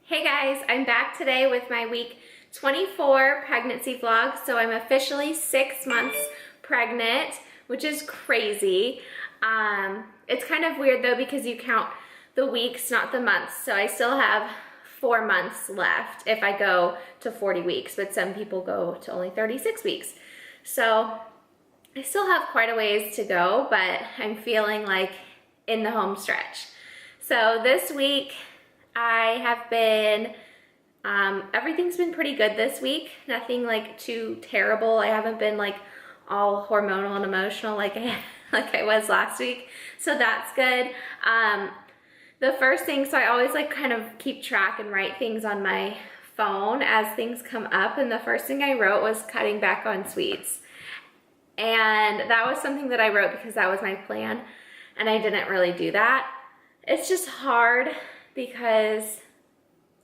Hey guys, I'm back today with my week 24 pregnancy vlog. So I'm officially 6 months pregnant, which is crazy. It's kind of weird though because you count the weeks, not the months. So I still have 4 months left if I go to 40 weeks, but some people go to only 36 weeks. So I still have quite a ways to go, but I'm feeling like in the home stretch. So this week, I have been, everything's been pretty good this week. Nothing like too terrible. I haven't been like all hormonal and emotional like I was last week. So that's good. The first thing, so I always like kind of keep track and write things on my phone as things come up. And the first thing I wrote was cutting back on sweets. And that was something that I wrote because that was my plan. And I didn't really do that. It's just hard because,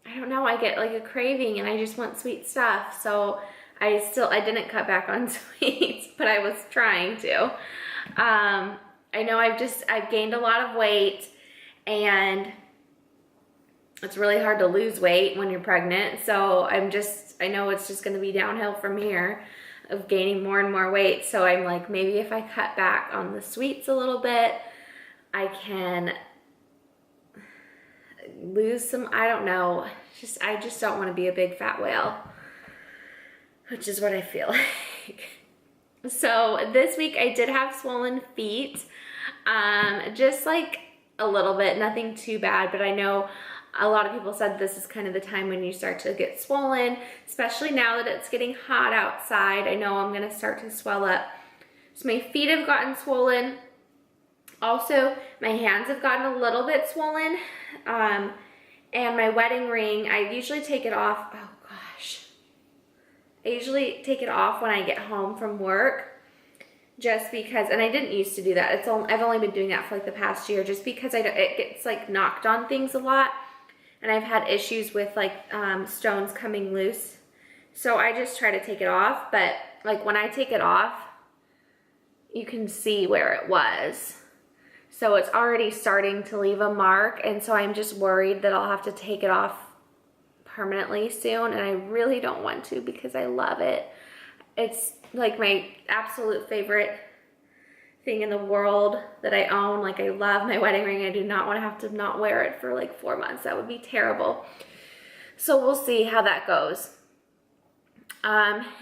I don't know, I get like a craving and I just want sweet stuff. So I didn't cut back on sweets, but I was trying to. I know I've gained a lot of weight and it's really hard to lose weight when you're pregnant. So I know it's just gonna be downhill from here of gaining more and more weight. So I'm like, maybe if I cut back on the sweets a little bit, I can lose some, I don't know. I just don't want to be a big fat whale, which is what I feel like. So this week I did have swollen feet, just like a little bit, nothing too bad, but I know a lot of people said this is kind of the time when you start to get swollen, especially now that it's getting hot outside. I know I'm going to start to swell up. So my feet have gotten swollen. Also, my hands have gotten a little bit swollen. And my wedding ring, I usually take it off. Oh gosh. I usually take it off when I get home from work just because, and I didn't used to do that. I've only been doing that for like the past year just because it gets like knocked on things a lot. And I've had issues with like stones coming loose. So I just try to take it off. But like when I take it off, you can see where it was. So it's already starting to leave a mark, and so I'm just worried that I'll have to take it off permanently soon, and I really don't want to because I love it. It's like my absolute favorite thing in the world that I own. Like, I love my wedding ring. I do not want to have to not wear it for like 4 months. That would be terrible. So we'll see how that goes.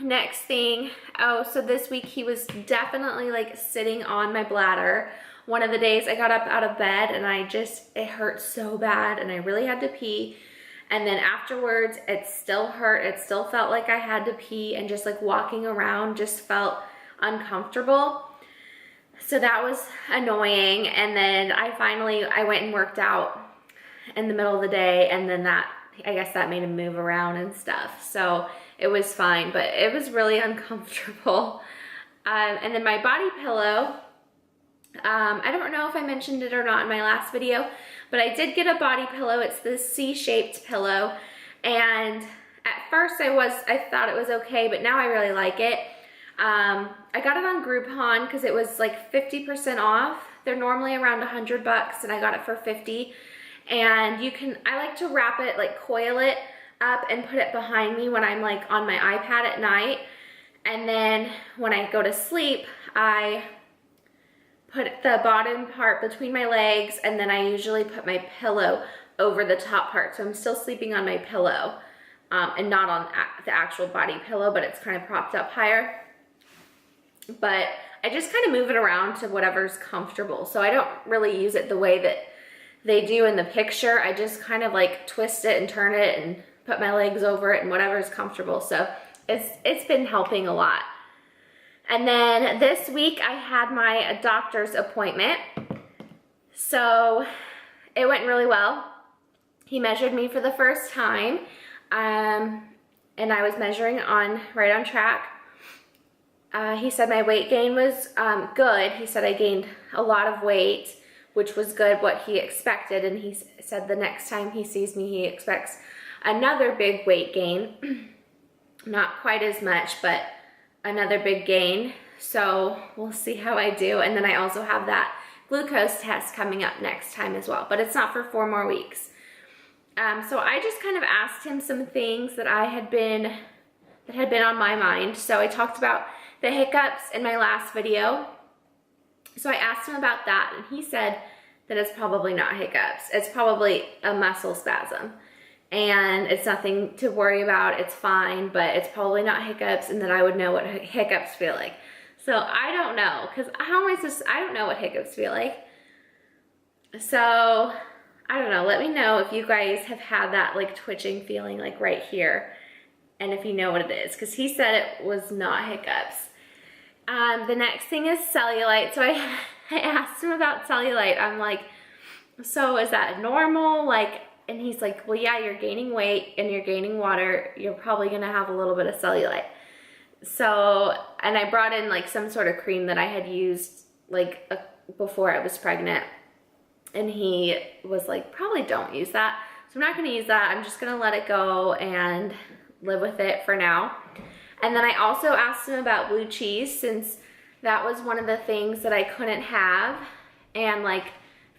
Next thing, so this week he was definitely like sitting on my bladder. One of the days I got up out of bed and it hurt so bad and I really had to pee. And then afterwards it still hurt. It still felt like I had to pee, and just like walking around just felt uncomfortable. So that was annoying. And then I went and worked out in the middle of the day, and then I guess that made him move around and stuff. So it was fine, but it was really uncomfortable. And then my body pillow, I don't know if I mentioned it or not in my last video, but I did get a body pillow. It's this C-shaped pillow. And at first I thought it was okay, but now I really like it. I got it on Groupon because it was like 50% off. They're normally around $100 and I got it for 50. And I like to wrap it, like coil it up and put it behind me when I'm like on my iPad at night. And then when I go to sleep, I put the bottom part between my legs, and then I usually put my pillow over the top part. So I'm still sleeping on my pillow, and not on the actual body pillow, but it's kind of propped up higher. But I just kind of move it around to whatever's comfortable. So I don't really use it the way that they do in the picture. I just kind of like twist it and turn it and put my legs over it and whatever's comfortable. So it's been helping a lot. And then this week I had my doctor's appointment. So it went really well. He measured me for the first time. And I was measuring right on track. He said my weight gain was good. He said I gained a lot of weight, which was good, what he expected. And he said the next time he sees me, he expects another big weight gain. Not quite as much, but another big gain. So we'll see how I do. And then I also have that glucose test coming up next time as well, but it's not for 4 more weeks. So I just kind of asked him some things that had been on my mind. So I talked about the hiccups in my last video. So I asked him about that, and he said that it's probably not hiccups. It's probably a muscle spasm, and it's nothing to worry about. It's fine, but it's probably not hiccups, and that I would know what hiccups feel like. So I don't know, because how am I supposed to, I don't know what hiccups feel like. So I don't know, let me know if you guys have had that like twitching feeling like right here, and if you know what it is, because he said it was not hiccups. The next thing is cellulite. So I asked him about cellulite. I'm like, so is that normal? Like, and he's like, well, yeah, you're gaining weight and you're gaining water. You're probably gonna have a little bit of cellulite. So, and I brought in like some sort of cream that I had used like before I was pregnant. And he was like, probably don't use that. So I'm not gonna use that. I'm just gonna let it go and live with it for now. And then I also asked him about blue cheese, since that was one of the things that I couldn't have. And like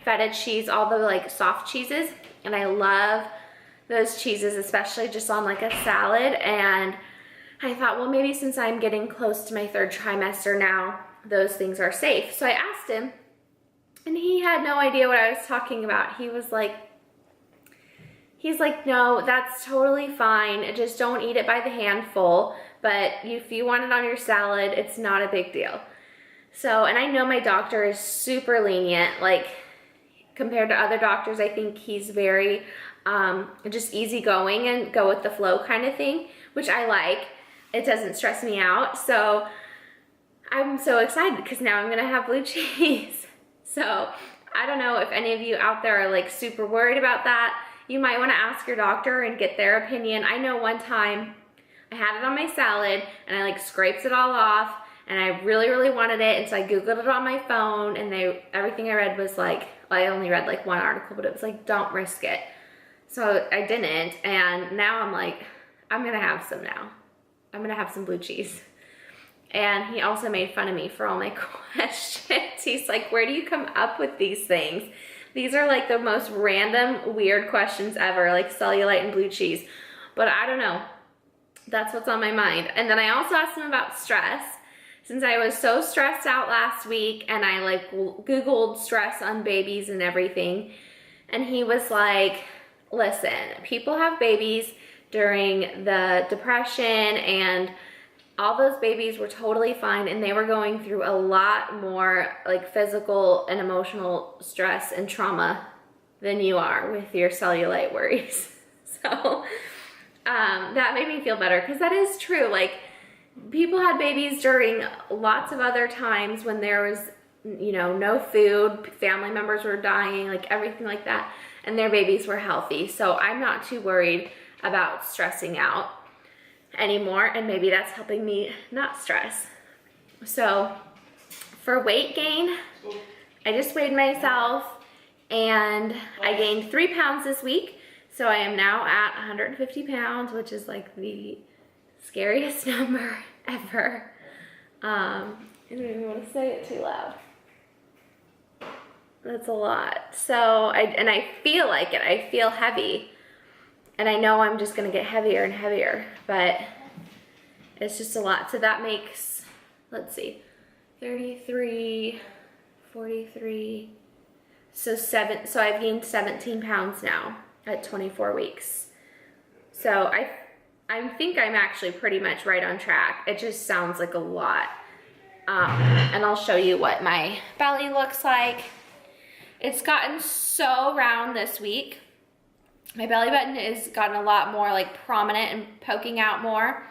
feta cheese, all the like soft cheeses. And I love those cheeses, especially just on like a salad. And I thought, well, maybe since I'm getting close to my 3rd trimester now, those things are safe. So I asked him, and he had no idea what I was talking about. He's like, no, that's totally fine. Just don't eat it by the handful. But if you want it on your salad, it's not a big deal. So, and I know my doctor is super lenient. Like, compared to other doctors, I think he's very just easygoing and go with the flow kind of thing, which I like. It doesn't stress me out. So I'm so excited because now I'm gonna have blue cheese. So I don't know if any of you out there are like super worried about that. You might want to ask your doctor and get their opinion. I know one time I had it on my salad and I like scraped it all off, and I really, really wanted it. And so I Googled it on my phone, and everything I read was like, well, I only read like one article, but it was like, don't risk it. So I didn't. And now I'm like, I'm going to have some now. I'm going to have some blue cheese. And he also made fun of me for all my questions. He's like, where do you come up with these things? These are like the most random, weird questions ever, like cellulite and blue cheese. But I don't know. That's what's on my mind. And then I also asked him about stress. Since I was so stressed out last week, and I like Googled stress on babies and everything. And he was like, listen, people have babies during the depression, and all those babies were totally fine, and they were going through a lot more like physical and emotional stress and trauma than you are with your cellulite worries. So that made me feel better, because that is true. Like, people had babies during lots of other times when there was, you know, no food, family members were dying, like everything like that, and their babies were healthy. So I'm not too worried about stressing out anymore, and maybe that's helping me not stress. So for weight gain, I just weighed myself and I gained 3 pounds this week. So I am now at 150 pounds, which is like the scariest number ever. I don't even want to say it too loud. That's a lot. So I feel like it. I feel heavy. And I know I'm just going to get heavier and heavier, but it's just a lot. So that makes, let's see, 33, 43. So I've gained 17 pounds now at 24 weeks. So I think I'm actually pretty much right on track. It just sounds like a lot. And I'll show you what my belly looks like. It's gotten so round this week. My belly button has gotten a lot more like prominent and poking out more.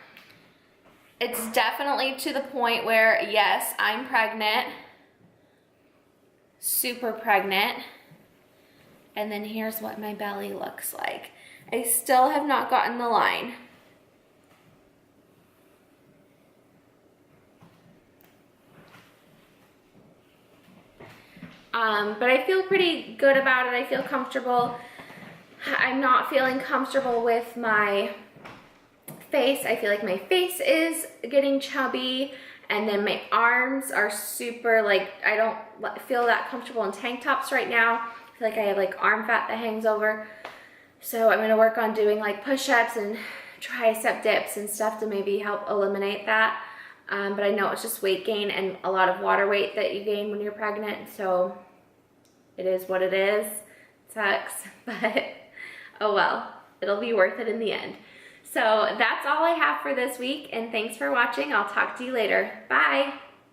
It's definitely to the point where, yes, I'm pregnant, super pregnant. And then here's what my belly looks like. I still have not gotten the line. But I feel pretty good about it. I feel comfortable. I'm not feeling comfortable with my face. I feel like my face is getting chubby, and then my arms are super, like, I don't feel that comfortable in tank tops right now. I feel like I have like arm fat that hangs over. So I'm gonna work on doing like push-ups and tricep dips and stuff to maybe help eliminate that. But I know it's just weight gain and a lot of water weight that you gain when you're pregnant. So it is what it is. It sucks, but oh well, it'll be worth it in the end. So that's all I have for this week, and thanks for watching. I'll talk to you later. Bye.